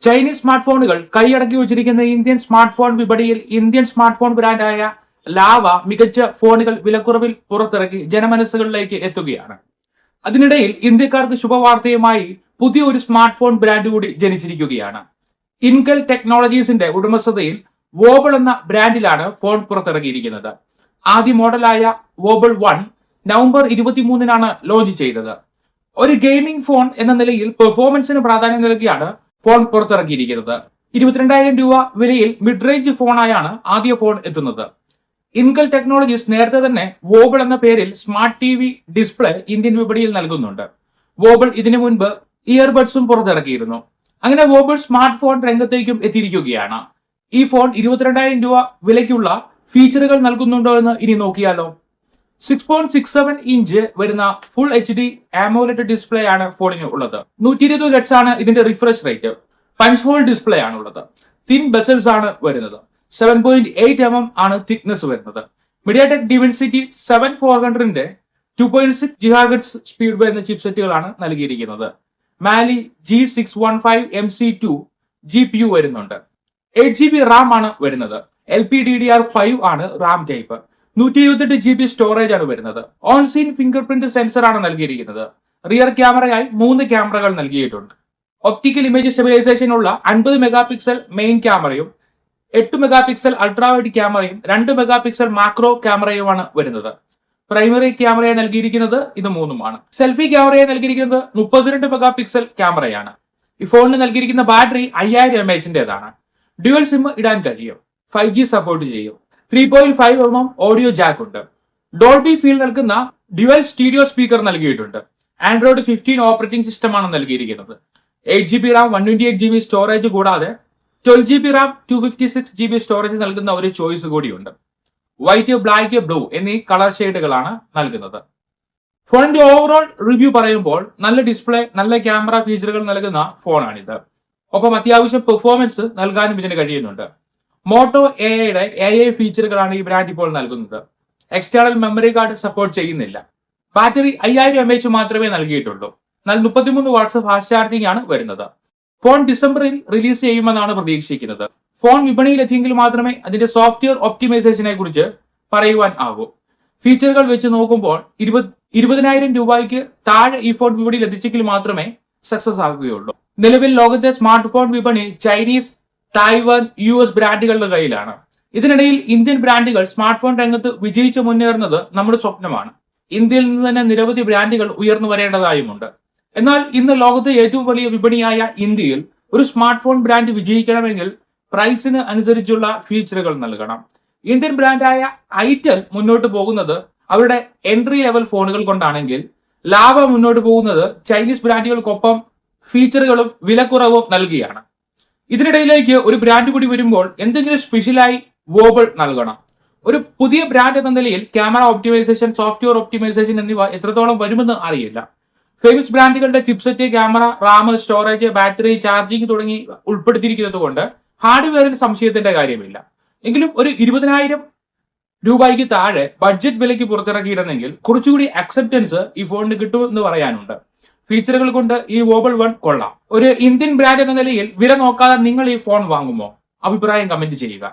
Chinese smart ഫോണുകൾ കൈയടക്കി വച്ചിരിക്കുന്ന ഇന്ത്യൻ സ്മാർട്ട് ഫോൺ വിപണിയിൽ ഇന്ത്യൻ സ്മാർട്ട് ഫോൺ ബ്രാൻഡായ ലാവ മികച്ച ഫോണുകൾ വിലക്കുറവിൽ പുറത്തിറക്കി ജനമനസ്സുകളിലേക്ക് എത്തുകയാണ്. അതിനിടയിൽ ഇന്ത്യക്കാർക്ക് ശുഭവാർത്തയുമായി പുതിയ ഒരു സ്മാർട്ട് ഫോൺ ബ്രാൻഡ് കൂടി ജനിച്ചിരിക്കുകയാണ്. ഇൻകൽ ടെക്നോളജീസിന്റെ ഉടമസ്ഥതയിൽ വോബിൾ എന്ന ബ്രാൻഡിലാണ് ഫോൺ പുറത്തിറക്കിയിരിക്കുന്നത്. ആദ്യ മോഡലായ വോബിൾ 1 നവംബർ 23-നാണ് ലോഞ്ച് ചെയ്തത്. ഒരു ഗെയിമിംഗ് ഫോൺ എന്ന നിലയിൽ പെർഫോമൻസിന് പ്രാധാന്യം നൽകിയാണ് ഫോൺ പുറത്തിറക്കിയിരിക്കുന്നത്. 22,000 രൂപ വിലയിൽ മിഡ് റേഞ്ച് ഫോണായാണ് ആദ്യ ഫോൺ എത്തുന്നത്. ഇൻകൽ ടെക്നോളജീസ് നേരത്തെ തന്നെ വോബിൾ എന്ന പേരിൽ സ്മാർട്ട് ടി.വി. ഡിസ്പ്ലേ ഇന്ത്യൻ വിപണിയിൽ നൽകുന്നുണ്ട്. വോബിൾ ഇതിനു മുൻപ് ഇയർബഡ്സും പുറത്തിറക്കിയിരുന്നു. അങ്ങനെ വോബിൾ സ്മാർട്ട് ഫോൺ രംഗത്തേക്കും എത്തിയിരിക്കുകയാണ്. ഈ ഫോൺ 22,000 രൂപ വിലയ്ക്കുള്ള ഫീച്ചറുകൾ നൽകുന്നുണ്ടോ എന്ന് ഇനി നോക്കിയാലോ. 6.67 ഇഞ്ച് വരുന്ന ഫുൾ HD AMOLED ഡിസ്പ്ലേ ആണ് ഫോണിന് ഉള്ളത്. 120 Hz ആണ് ഇതിന്റെ refresh rate. Punch whole display ആണ് ഉള്ളത്. തിൻ ബെസൽസ് ആണ് വരുന്നത്. 7.8 mm ആണ് തിക്നെസ് വരുന്നത്. മീഡിയാടെക് ഡിമെൻസിറ്റി 7400ന്റെ 2.6 GHz സ്പീഡ് വരുന്ന ചിപ്സെറ്റുകളാണ് നൽകിയിരിക്കുന്നത്. മാലി G615 MC2 GPU വരുന്നുണ്ട്. 8GB റാം ആണ് വരുന്നത്. LPDDR5 ആണ് റാം ടൈപ്പ്. 128 GB സ്റ്റോറേജ് ആണ് വരുന്നത്. On screen finger print sensor ആണ് നൽകിയിരിക്കുന്നത്. റിയർ ക്യാമറയായി 3 ക്യാമറകൾ നൽകിയിട്ടുണ്ട്. ഒപ്റ്റിക്കൽ ഇമേജ് സ്റ്റെബിലൈസേഷൻ ഉള്ള 50 മെഗാപിക്സൽ മെയിൻ ക്യാമറയും 8 മെഗാപിക്സൽ അൾട്രാവൈഡ് ക്യാമറയും 2 മെഗാപിക്സൽ മാക്രോ ക്യാമറയുമാണ് വരുന്നത്. പ്രൈമറി ക്യാമറയെ നൽകിയിരിക്കുന്നത് ഇത് 3-മാണ്. സെൽഫി ക്യാമറയെ നൽകിയിരിക്കുന്നത് 32 മെഗാപിക്സൽ ക്യാമറയാണ്. ഈ ഫോണിന് നൽകിയിരിക്കുന്ന ബാറ്ററി 5000 mAh-ന്റേതാണ്. ഡ്യുവൽ സിം ഇടാൻ കഴിയും. 5G സപ്പോർട്ട് ചെയ്യും. 3.5 mm ഓഡിയോ ജാക്ക് ഉണ്ട്. ഡോൾബി ഫീൽ നൽകുന്ന ഡ്യുവൽ സ്റ്റീരിയോ സ്പീക്കർ നൽകിയിട്ടുണ്ട്. ആൻഡ്രോയിഡ് 15 ഓപ്പറേറ്റിംഗ് സിസ്റ്റം ആണ് നൽകിയിരിക്കുന്നത്. 8GB റാം 128GB സ്റ്റോറേജ് കൂടാതെ 12GB റാം 256GB സ്റ്റോറേജ് നൽകുന്ന ഒരു ചോയ്സ് കൂടിയുണ്ട്. വൈറ്റ്, ബ്ലാക്ക്, ബ്ലൂ എന്നീ കളർ ഷെയ്ഡുകളാണ് നൽകുന്നത്. ഫോണിന്റെ ഓവറോൾ റിവ്യൂ പറയുമ്പോൾ നല്ല ഡിസ്പ്ലേ, നല്ല ക്യാമറ ഫീച്ചറുകൾ നൽകുന്ന ഫോണാണിത്. ഒപ്പം അത്യാവശ്യം പെർഫോമൻസ് നൽകാനും ഇതിന് കഴിയുന്നുണ്ട്. മോട്ടോ AI ഫീച്ചറുകളാണ് ഈ ബ്രാൻഡ് ഇപ്പോൾ നൽകുന്നത്. എക്സ്റ്റേണൽ മെമ്മറി കാർഡ് സപ്പോർട്ട് ചെയ്യുന്നില്ല. ബാറ്ററി 5000 mAh മാത്രമേ നൽകിയിട്ടുള്ളൂ. എന്നാൽ 33 വാട്ട്സ് ഫാസ്റ്റ് ചാർജിംഗ് ആണ് വരുന്നത്. ഫോൺ ഡിസംബറിൽ റിലീസ് ചെയ്യുമെന്നാണ് പ്രതീക്ഷിക്കുന്നത്. ഫോൺ വിപണിയിൽ എത്തിയെങ്കിൽ മാത്രമേ അതിന്റെ സോഫ്റ്റ്വെയർ ഒപ്റ്റിമൈസേഷനെ കുറിച്ച് പറയുവാൻ ആകൂ. ഫീച്ചറുകൾ വെച്ച് നോക്കുമ്പോൾ 20,000 രൂപയ്ക്ക് താഴെ ഈ ഫോൺ വിപണിയിൽ എത്തിച്ചെങ്കിൽ മാത്രമേ സക്സസ് ആകുകയുള്ളൂ. നിലവിൽ ലോകത്തെ സ്മാർട്ട് ഫോൺ വിപണി ചൈനീസ്, തായ്വാൻ, US ബ്രാൻഡുകളുടെ കയ്യിലാണ്. ഇതിനിടയിൽ ഇന്ത്യൻ ബ്രാൻഡുകൾ സ്മാർട്ട് ഫോൺ രംഗത്ത് വിജയിച്ചു മുന്നേറുന്നത് നമ്മുടെ സ്വപ്നമാണ്. ഇന്ത്യയിൽ നിന്ന് തന്നെ നിരവധി ബ്രാൻഡുകൾ ഉയർന്നു വരേണ്ടതായുമുണ്ട്. എന്നാൽ ഇന്ന് ലോകത്തെ ഏറ്റവും വലിയ വിപണിയായ ഇന്ത്യയിൽ ഒരു സ്മാർട്ട് ഫോൺ ബ്രാൻഡ് വിജയിക്കണമെങ്കിൽ പ്രൈസിന് അനുസരിച്ചുള്ള ഫീച്ചറുകൾ നൽകണം. ഇന്ത്യൻ ബ്രാൻഡായ ഐറ്റൽ മുന്നോട്ട് പോകുന്നത് അവരുടെ എൻട്രി ലെവൽ ഫോണുകൾ കൊണ്ടാണെങ്കിൽ ലാവ മുന്നോട്ട് പോകുന്നത് ചൈനീസ് ബ്രാൻഡുകൾക്കൊപ്പം ഫീച്ചറുകളും വിലക്കുറവും നൽകിയാണ്. ഇതിനിടയിലേക്ക് ഒരു ബ്രാൻഡ് കൂടി വരുമ്പോൾ എന്തെങ്കിലും സ്പെഷ്യലായി വോബിൾ നൽകണം. ഒരു പുതിയ ബ്രാൻഡ് എന്ന നിലയിൽ ക്യാമറ ഒപ്റ്റിമൈസേഷൻ, സോഫ്റ്റ്വെയർ ഒപ്റ്റിമൈസേഷൻ എന്നിവ എത്രത്തോളം വരുമെന്ന് അറിയില്ല. ഫേമസ് ബ്രാൻഡുകളുടെ chipset, camera, Ram, storage, battery, charging തുടങ്ങി ഉൾപ്പെടുത്തിയിരിക്കുന്നത് കൊണ്ട് ഹാർഡ്വെയറിൽ സംശയത്തിന്റെ കാര്യമില്ല. എങ്കിലും ഒരു 20,000 രൂപയ്ക്ക് താഴെ ബഡ്ജറ്റ് വിലയ്ക്ക് പുറത്തിറക്കിയിരുന്നെങ്കിൽ കുറച്ചുകൂടി അക്സെപ്റ്റൻസ് ഈ ഫോണിന് കിട്ടുമെന്ന് പറയാനുണ്ട്. ഫീച്ചറുകൾ കൊണ്ട് ഈ വോബിൾ 1 കൊള്ളാം. ഒരു ഇന്ത്യൻ ബ്രാൻഡ് എന്ന നിലയിൽ വില നോക്കാതെ നിങ്ങൾ ഈ ഫോൺ വാങ്ങുമോ? അഭിപ്രായം കമന്റ് ചെയ്യുക.